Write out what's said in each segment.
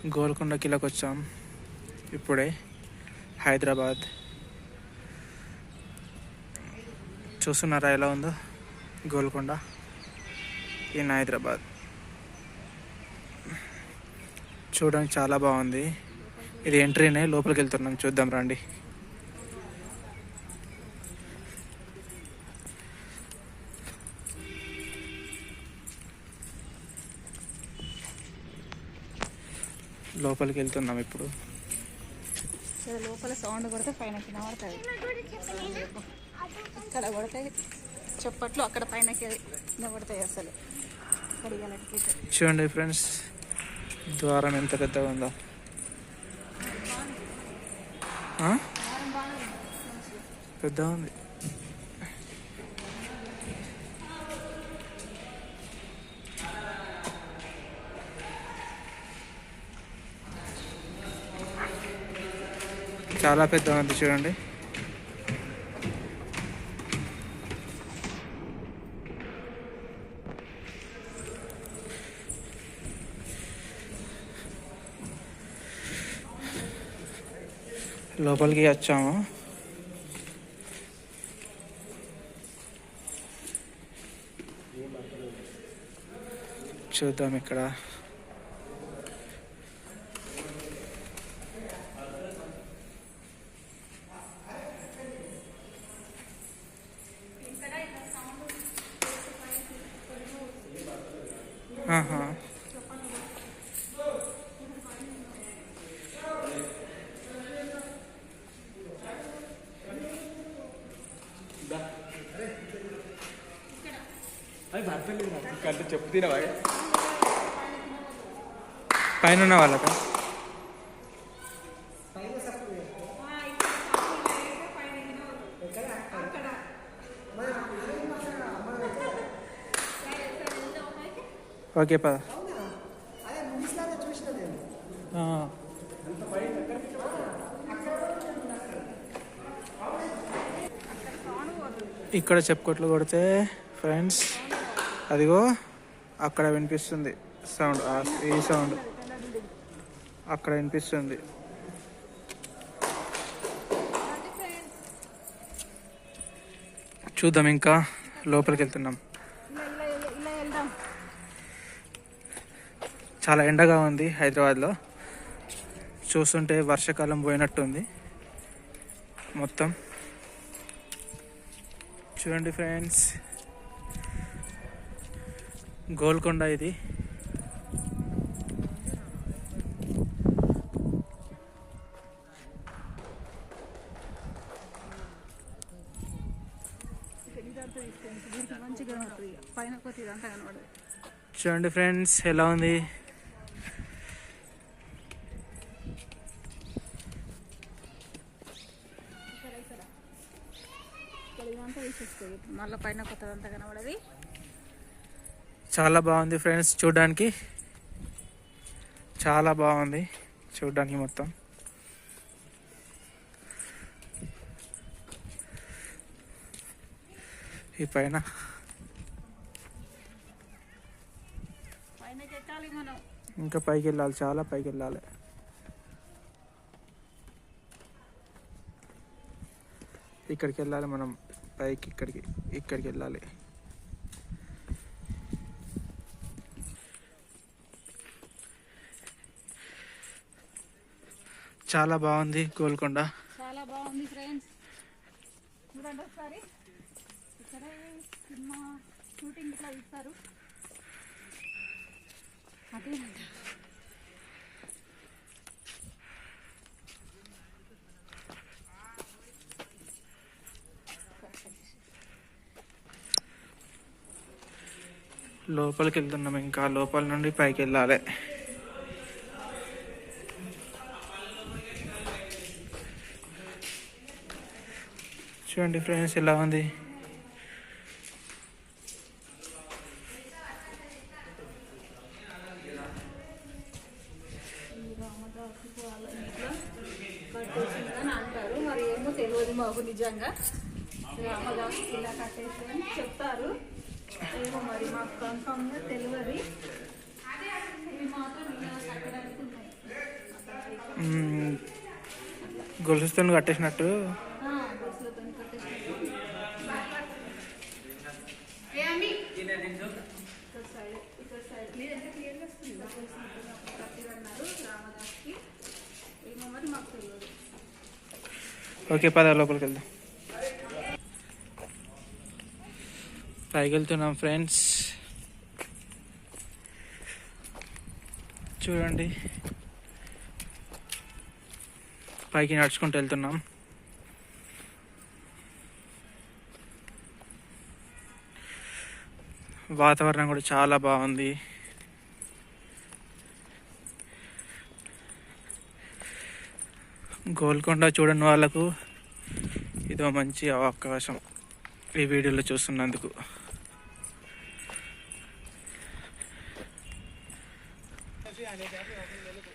గోల్కొండ కిలాకి వచ్చాం ఇప్పుడే. హైదరాబాద్ చూస్తున్నారా ఎలా ఉందో గోల్కొండ ఇన్ హైదరాబాద్. చూడడానికి చాలా బాగుంది. ఇది ఎంట్రీనే, లోపలికి వెళ్తున్నాం, చూద్దాం రండి. లోపలికి వెళ్తున్నాం ఇప్పుడు. లోపల సౌండ్ కొడితే పైన వినబడుతుంది. ఇక్కడ కొడితే చప్పట్లు, అక్కడ పైనకి వినబడతాయి. అసలు చూడండి ఫ్రెండ్స్, ద్వారం ఎంత పెద్దగా ఉందో. పెద్దగా ఉంది. చాలా పెద్దగా ఉంది చూడండి. లోపలికి వచ్చాము. చూద్దాం ఇక్కడ. చెప్పు తినవా పైన ఉన్న వాళ్ళక ఓకే పద. ఇక్కడ చెప్పుకోట్లు కొడితే ఫ్రెండ్స్ అదిగో అక్కడ వినిపిస్తుంది సౌండ్. ఈ సౌండ్ అక్కడ వినిపిస్తుంది. చూద్దాం, ఇంకా లోపలికి వెళ్తున్నాం. చాలా ఎండగా ఉంది హైదరాబాద్లో. చూస్తుంటే వర్షాకాలం పోయినట్టుంది మొత్తం. చూడండి ఫ్రెండ్స్, గోల్కొండ ఇది. చూడండి ఫ్రెండ్స్ ఎలా ఉంది. మళ్ళీ పైన కొత్తదంతా కనబడది. చాలా బాగుంది ఫ్రెండ్స్, చూడడానికి చాలా బాగుంది చూడడానికి మొత్తం. ఈ పైన ఇంకా పైకి వెళ్ళాలి, చాలా పైకి వెళ్ళాలి. ఇక్కడికి వెళ్ళాలి మనం, పైకి ఇక్కడికి వెళ్ళాలి. చాలా బాగుంది గోల్కొండ. చాలా బాగుంది ఫ్రెండ్స్, చూడండి ఒకసారి. ఇక్కడ సినిమా షూటింగ్ ఇట్లా ఇస్తారు. అదే లోపలికి వెళ్తున్నాం, ఇంకా లోపల నుండి పైకి వెళ్ళాలి. చూడండి ఫ్రెండ్స్ ఎలా ఉంది. అంటారు, మరి ఏమో తెలియదు మాకు. నిజంగా రామదాసు ఇలా కట్టేసి అని చెప్తారు, ఏమో మరి మాకు కన్ఫర్మ్గా తెలియదు. ఇవి మాత్రం ఇలా కట్టడానికి ఉన్నాయి. గొలుసుతో కట్టేసినట్టు బస్సులతో కట్టేసినట్టు ఇక్కడ సైడ్ క్లియర్గా వస్తుంది కట్టిగా అన్నారు రామదాస్కి. ఏమో మరి మాకు తెలియదు. ఓకే పద లోపలికి వెళ్దాం. పైకి వెళ్తున్నాం ఫ్రెండ్స్. చూడండి పైకి నడుచుకుంటూ వెళ్తున్నాం. వాతావరణం కూడా చాలా బాగుంది. గోల్కొండ చూడని వాళ్ళకు ఇదో మంచి అవకాశం ఈ వీడియోలో చూస్తున్నందుకు.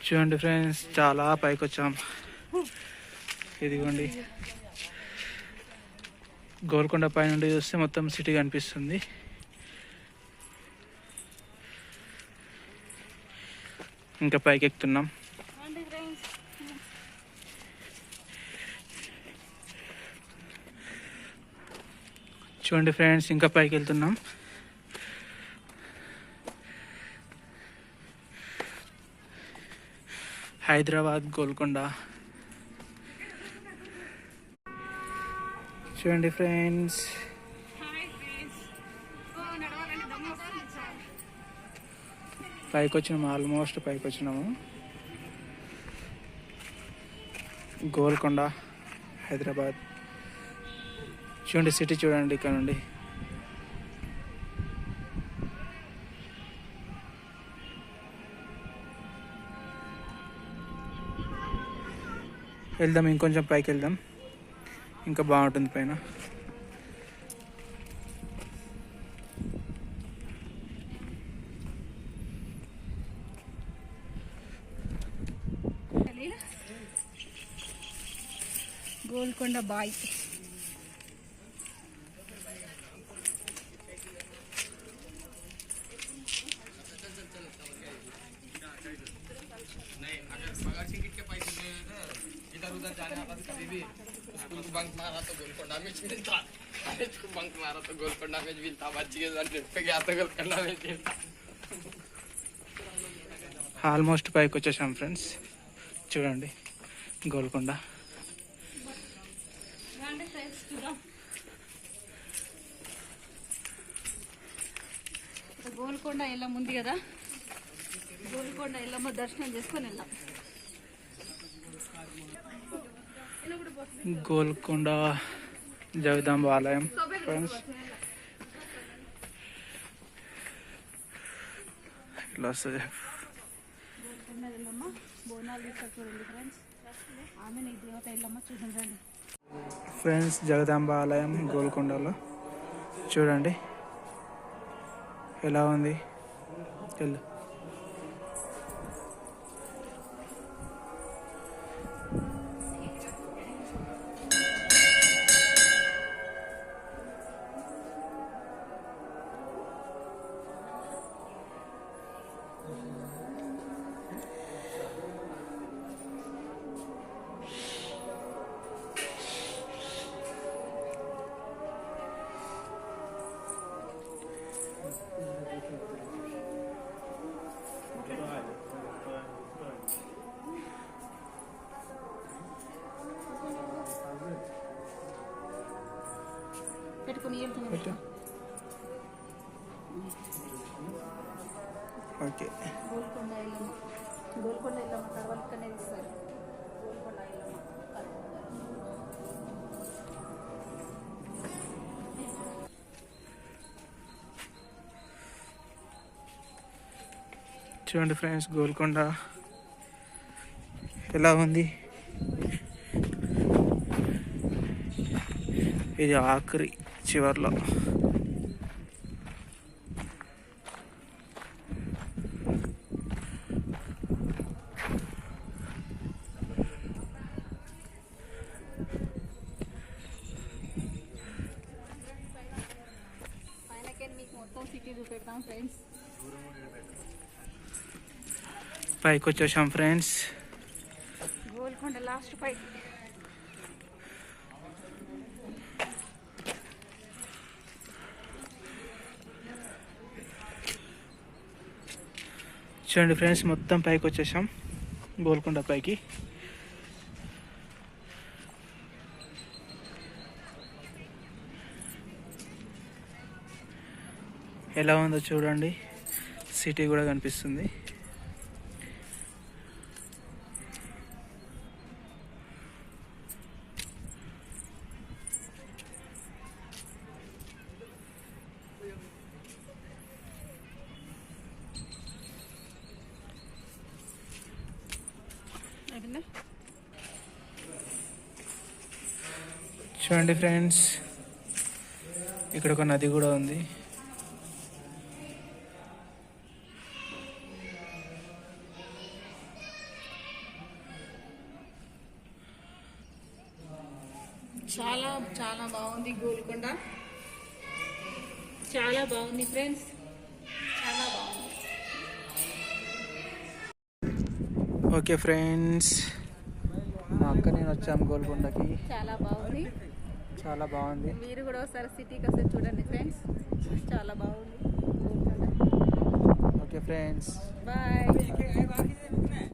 చూడండి ఫ్రెండ్స్, చాలా పైకి వచ్చాం. ఇదిగోండి గోల్కొండ పై నుండి చూస్తే మొత్తం సిటీ కనిపిస్తుంది. ఇంకా పైకి ఎక్కుతున్నాం. చూడండి ఫ్రెండ్స్, ఇంకా పైకి వెళ్తున్నాం. హైదరాబాద్ గోల్కొండ. చూడండి ఫ్రెండ్స్, పైకి వచ్చినాము. ఆల్మోస్ట్ పైకి వచ్చినాము. గోల్కొండ హైదరాబాద్. చూడండి సిటీ చూడండి ఇక్కడ నుండి. వెళ్దాం, ఇంకొంచెం పైకి వెళ్దాం, ఇంకా బాగుంటుంది పైన. గోల్కొండ బాయ్. बंक मारा तो गोलकोंडा में मिलता, बंक मारा तो गोलकोंडा में मिलता, बच्ची के साथ ट्रिप पे गया तो गोलकोंडा में मिलता. ఆల్మోస్ట్ పైకి వచ్చేసాం ఫ్రెండ్స్. చూడండి గోల్కొండ. గోల్కొండ ఎల్లమ్మ ఉంది కదా, గోల్కొండ ఎల్లమ్మ దర్శనం చేసుకొని వెళ్దాం. గోల్కొండ జగదాంబ ఆలయం ఫ్రెండ్స్. ఇలా వస్తుంది. గోల్కొండ ఎల్లమ్మ బోనాలు తీసుకొచ్చి ఫ్రెండ్స్. ఆమె నీ దేవత ఎల్లమ్మ చూడండి ఫ్రెండ్స్. జగదాంబ ఆలయం గోల్కొండలో చూడండి ఎలా ఉంది. వెళ్ళు. పెట్టుకుని పెట్టు. ఓకే. గోల్కొండ ఎల్లమ్మ, గోల్కొండ ఎల్లమ్మ తర్వాత ఇక్కడనే ఇస్తారు. గోల్కొండ ఎల్లమ్మ చూడండి ఫ్రెండ్స్ గోల్కొండ ఎలా ఉంది. ఇది ఆఖరి చివర్లో. పైనకే మీకు మొత్తం సిటీ చూపెడతాం ఫ్రెండ్స్. పైకి వచ్చేసాం ఫ్రెండ్స్. గోల్కొండ లాస్ట్ పైకి. చూడండి ఫ్రెండ్స్, మొత్తం పైకి వచ్చేసాం, గోల్కొండ పైకి. ఎలా ఉందో చూడండి, సిటీ కూడా కనిపిస్తుంది. చూడండి ఫ్రెండ్స్, ఇక్కడ ఒక నది కూడా ఉంది. చాలా చాలా బాగుంది గోల్కొండ, చాలా బాగుంది ఫ్రెండ్స్, చాలా బాగుంది. ఓకే ఫ్రెండ్స్, మా అక్క నేను వచ్చాము గోల్కొండకి. చాలా బాగుంది, చాలా బాగుంది. మీరు కూడా ఒకసారి సిటీకి వస్తే చూడండి ఫ్రెండ్స్, చాలా బాగుంది గోల్కొండ. Okay friends, bye.